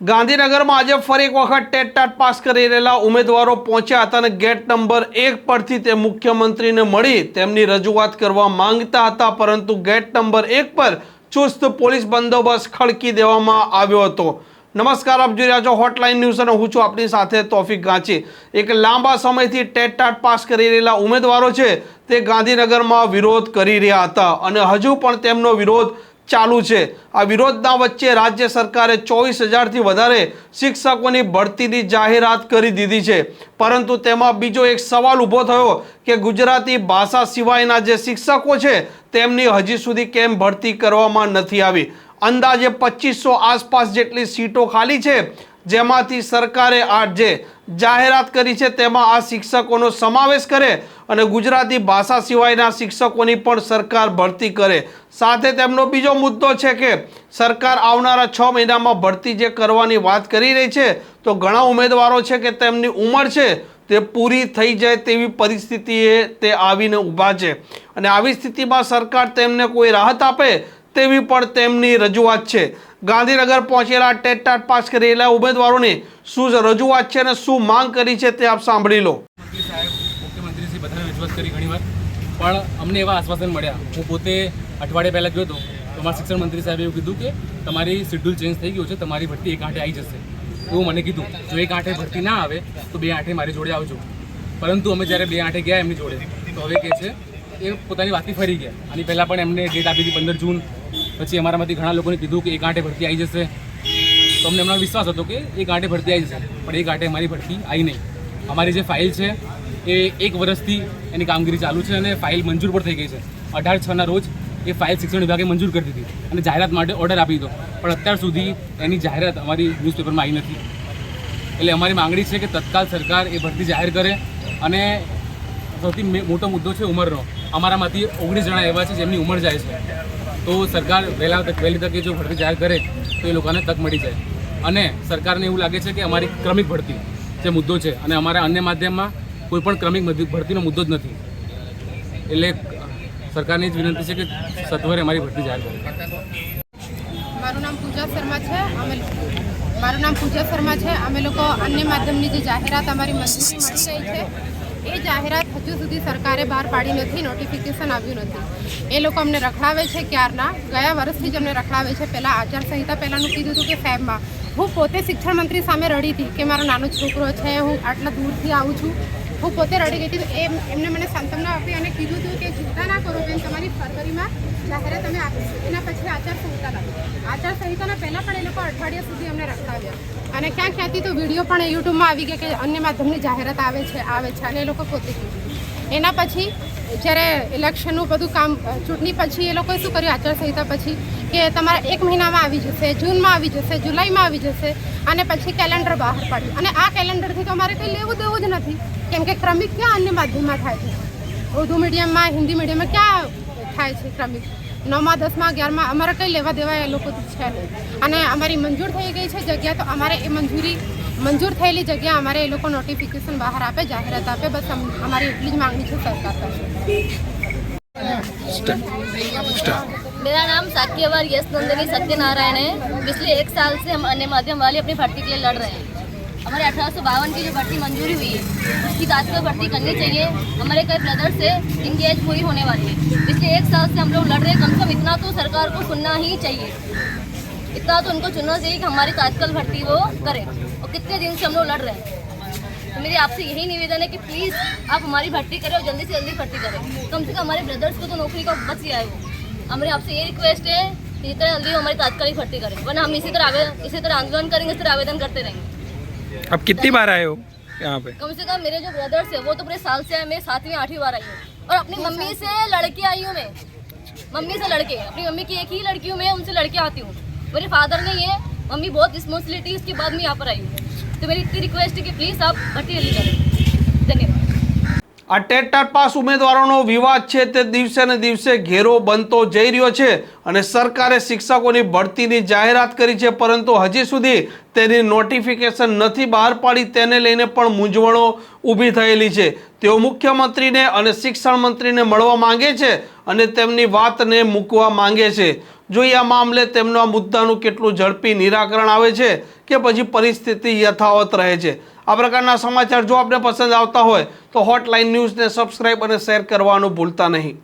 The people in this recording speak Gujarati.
ગાંધીનગરમાં આજે ફરી એક વખત ટેટ પાસ કરી રહેલા ઉમેદવારો પહોંચ્યા હતા અને ગેટ નંબર 1 પરથી તે મુખ્યમંત્રીને મળી તેમની રજૂઆત કરવા માંગતા હતા, પરંતુ ગેટ નંબર 1 પર ચુસ્ત પોલીસ બંદોબસ્ત ખડકી દેવામાં આવ્યો હતો। નમસ્કાર, આપ જોઈ રહ્યા છો હોટલાઇન ન્યૂઝ અને હું છું આપની સાથે તોફિક ગાંચી। એક લાંબા સમયથી ટેટ પાસ કરી રહેલા ઉમેદવારો છે તે ગાંધીનગરમાં વિરોધ કરી રહ્યા હતા અને હજુ પણ તેમનો વિરોધ ચાલુ છે। આ વિરોધના વચ્ચે રાજ્ય સરકારે 24,000થી વધારે શિક્ષકોની ભરતીની જાહેરાત કરી દીધી છે, પરંતુ તેમાં બીજો એક સવાલ ઊભો થયો કે ગુજરાતી ભાષા સિવાયના જે શિક્ષકો છે તેમની હજી સુધી કેમ ભરતી કરવામાં નથી આવી। અંદાજે 2500 આસપાસ જેટલી સીટો ખાલી છે, જેમાંથી સરકારે આ જે જાહેરાત કરી છે તેમાં આ શિક્ષકોનો સમાવેશ કરે અને ગુજરાતી ભાષા સિવાયના શિક્ષકોની પણ સરકાર ભરતી કરે। સાથે તેમનો બીજો મુદ્દો છે કે સરકાર આવનારા 6 મહિનામાં ભરતી જે કરવાની વાત કરી રહી છે, તો ઘણા ઉમેદવારો છે કે તેમની ઉંમર છે તે પૂરી થઈ જાય તેવી પરિસ્થિતિએ તે આવીને ઊભા છે અને આવી સ્થિતિમાં સરકાર તેમને કોઈ રાહત આપે તેવી પણ તેમની રજૂઆત છે। ગાંધીનગર પહોંચેલા ટેટ પાસ કરેલા ઉમેદવારોની શું રજૂઆત છે અને શું માંગ કરી છે તે આપ સાંભળી લો। મુખ્યમંત્રીશ્રી બધાને રજૂઆત કરી ઘણીવાર, પણ અમને એવા આશ્વાસન મળ્યા। હું પોતે અઠવાડિયા પહેલાં ગયો હતો તો અમારા શિક્ષણ મંત્રી સાહેબે એવું કીધું કે તમારી શેડ્યુલ ચેન્જ થઈ ગયું છે, તમારી ભરતી 1 આંઠે આવી જશે એવું મને કીધું। જો 1 આંઠે ભરતી ના આવે તો 2 આંઠે મારી જોડે આવજો, પરંતુ અમે જ્યારે 2 આંઠે ગયા એમની જોડે તો હવે કહે છે એ પોતાની વાતથી ફરી ગયા। આની પહેલાં પણ એમને ડેટ આપી હતી 15 જૂન, પછી અમારામાંથી ઘણા લોકોને કીધું કે 1 આંઠે ભરતી આવી જશે, તો અમને એમનો વિશ્વાસ હતો કે 1 આંઠે ભરતી આવી જશે, પણ 1 આંઠે અમારી ભરતી આવી નહીં। અમારી જે ફાઇલ છે એ 1 વર્ષથી એની કામગીરી ચાલુ છે અને ફાઇલ મંજૂર પણ થઈ ગઈ છે। 18/6ના રોજ એ ફાઇલ શિક્ષણ વિભાગે મંજૂર કરી દીધી અને જાહેરાત માટે ઓર્ડર આપી દીધો, પણ અત્યાર સુધી એની જાહેરાત અમારી ન્યૂઝપેપરમાં આવી નથી। એટલે અમારી માંગણી છે કે તત્કાલ સરકાર એ ભરતી જાહેર કરે અને સૌથી મોટો મુદ્દો છે ઉંમરનો। અમારામાંથી 19 જણા એવા છે જેમની ઉંમર જાય છે, તો સરકાર વહેલી તકે જો ભરતી જાહેર કરે તો એ લોકોને તક મળી જાય। અને સરકારને એવું લાગે છે કે અમારી ક્રમિક ભરતી જે મુદ્દો છે અને અમારા અન્ય માધ્યમમાં કોઈ પણ ક્રમિક ભરતીનો મુદ્દો જ નથી, એટલે સરકારની જ વિનંતી છે કે સત્વરે અમારી ભરતી જાહેર કરે। મારું નામ પૂજા શર્મા છે। અમે લોકો અન્ય માધ્યમની જે જાહેરાત અમારી મંજૂરી મળી રહી છે એ જાહેરાત હજુ સુધી સરકારે બહાર પાડી નથી, નોટિફિકેશન આવ્યું નથી। એ લોકો અમને રખડાવે છે ક્યારના, ગયા વર્ષથી જ અમને રખડાવે છે। પહેલાં આચારસંહિતા પહેલાંનું કીધું હતું કે ફેબમાં હું પોતે શિક્ષણ મંત્રી સામે રડી હતી કે મારો નાનો છોકરો છે, હું આટલા દૂરથી આવું છું, હું પોતે રડી ગઈ હતી। એમને મને સાંત્વના આપી અને કીધું હતું કે ચિંતા ના કરો બેન, તમારી ફરવરીમાં જાહેરાત અમે આપીશું। એના પછી આચારસંહિતા લાગી, આચારસંહિતાના પહેલાં પણ એ લોકો અઠવાડિયા સુધી અમને રખડાવ્યા અને ક્યાંથી તો વિડીયો પણ યુટ્યુબમાં આવી ગયા કે અન્ય માધ્યમની જાહેરાત આવે છે અને એ લોકો પોતે કીધું। એના પછી જ્યારે ઇલેક્શનનું બધું કામ, ચૂંટણી પછી એ લોકોએ શું કર્યું આચારસંહિતા પછી કે તમારા 1 મહિનામાં આવી જશે, જૂનમાં આવી જશે, જુલાઈમાં આવી જશે અને પછી કેલેન્ડર બહાર પાડ્યું। અને આ કેલેન્ડરથી તો અમારે કંઈ લેવું દેવું જ નથી, કેમ કે ક્રમિક ક્યાં અન્ય માધ્યમમાં થાય છે? ઉર્દુ મીડિયમમાં, હિન્દી મીડિયમમાં ક્યાં થાય છે ક્રમિક? 9મા 10મા 11મા અમારે કંઈ લેવા દેવા એ લોકો છે નહીં। અને અમારી મંજૂર થઈ ગઈ છે જગ્યા, તો અમારે એ મંજૂર થયેલી જગ્યા અમારે એ લોકો નોટિફિકેશન બહાર આપે, જાહેરાત આપે, બસ અમારી એટલી જ માંગણી છે સરકાર પાસે। मेरा नाम साक्यवर यश नंदिनी सत्यनारायण है। पिछले 1 साल से हम अन्य माध्यम वाली अपनी भर्ती के लिए लड़ रहे हैं। हमारे 1852 की जो भर्ती मंजूरी हुई है उसकी तात्काल भर्ती करनी चाहिए। हमारे कई ब्रदर्स से इनकी एज पूरी होने वाली है। पिछले 1 साल से हम लोग लड़ रहे हैं, कम से कम इतना तो सरकार को सुनना ही चाहिए, इतना तो उनको सुनना चाहिए कि हमारी तात्काल भर्ती वो करें। और कितने दिन से हम लोग लड़ रहे हैं, तो मेरी आपसे यही निवेदन है कि प्लीज़ आप हमारी भर्ती करें और जल्दी से जल्दी भर्ती करें। कम से कम हमारे ब्रदर्स को तो नौकरी का बच गया है वो। हमारे आपसे ये रिक्वेस्ट है कि जितना जल्दी हमारी तात्कालिक भर्ती करें, वरना हम इसी तरह आंदोलन करेंगे, इस तरह आवेदन करते रहेंगे। अब कितनी बार आए हो यहाँ पे? कम से कम मेरे जो ब्रदर्स है वो तो पूरे साल से है, मैं 7वीं 8वीं बार आई हूँ और अपनी मम्मी से लड़के आई हूँ। मैं मम्मी से लड़के, अपनी मम्मी की एक ही लड़की हूँ मैं, उनसे लड़के आती हूँ। मेरे फादर नहीं है, मम्मी बहुत रिस्पॉन्सिबिलिटी इसके बाद मैं यहाँ पर आई हूँ। तो मेरी इतनी रिक्वेस्ट है कि प्लीज़ आप भर्ती जल्दी करें। धन्यवाद। આ ટેટ પાસ ઉમેદવારોનો વિવાદ છે તે દિવસે ને દિવસે ઘેરો બનતો જઈ રહ્યો છે અને સરકારે શિક્ષકોની ભરતીની જાહેરાત કરી છે, પરંતુ હજી સુધી તેની નોટિફિકેશન નથી બહાર પાડી. તેને લઈને પણ મૂંઝવણો ઊભી થયેલી છે. તેઓ મુખ્યમંત્રીને અને શિક્ષણ મંત્રીને મળવા માંગે છે અને તેમની વાતને મૂકવા માંગે છે. જોઈએ આ મામલે તેમનો આ મુદ્દાનું કેટલું ઝડપી નિરાકરણ આવે છે કે પછી પરિસ્થિતિ યથાવત રહે છે. આ પ્રકારના સમાચાર જો આપને પસંદ આવતા હોય તો હોટલાઇન ન્યૂઝને સબસ્ક્રાઇબ અને શેર કરવાનું ભૂલતા નહીં.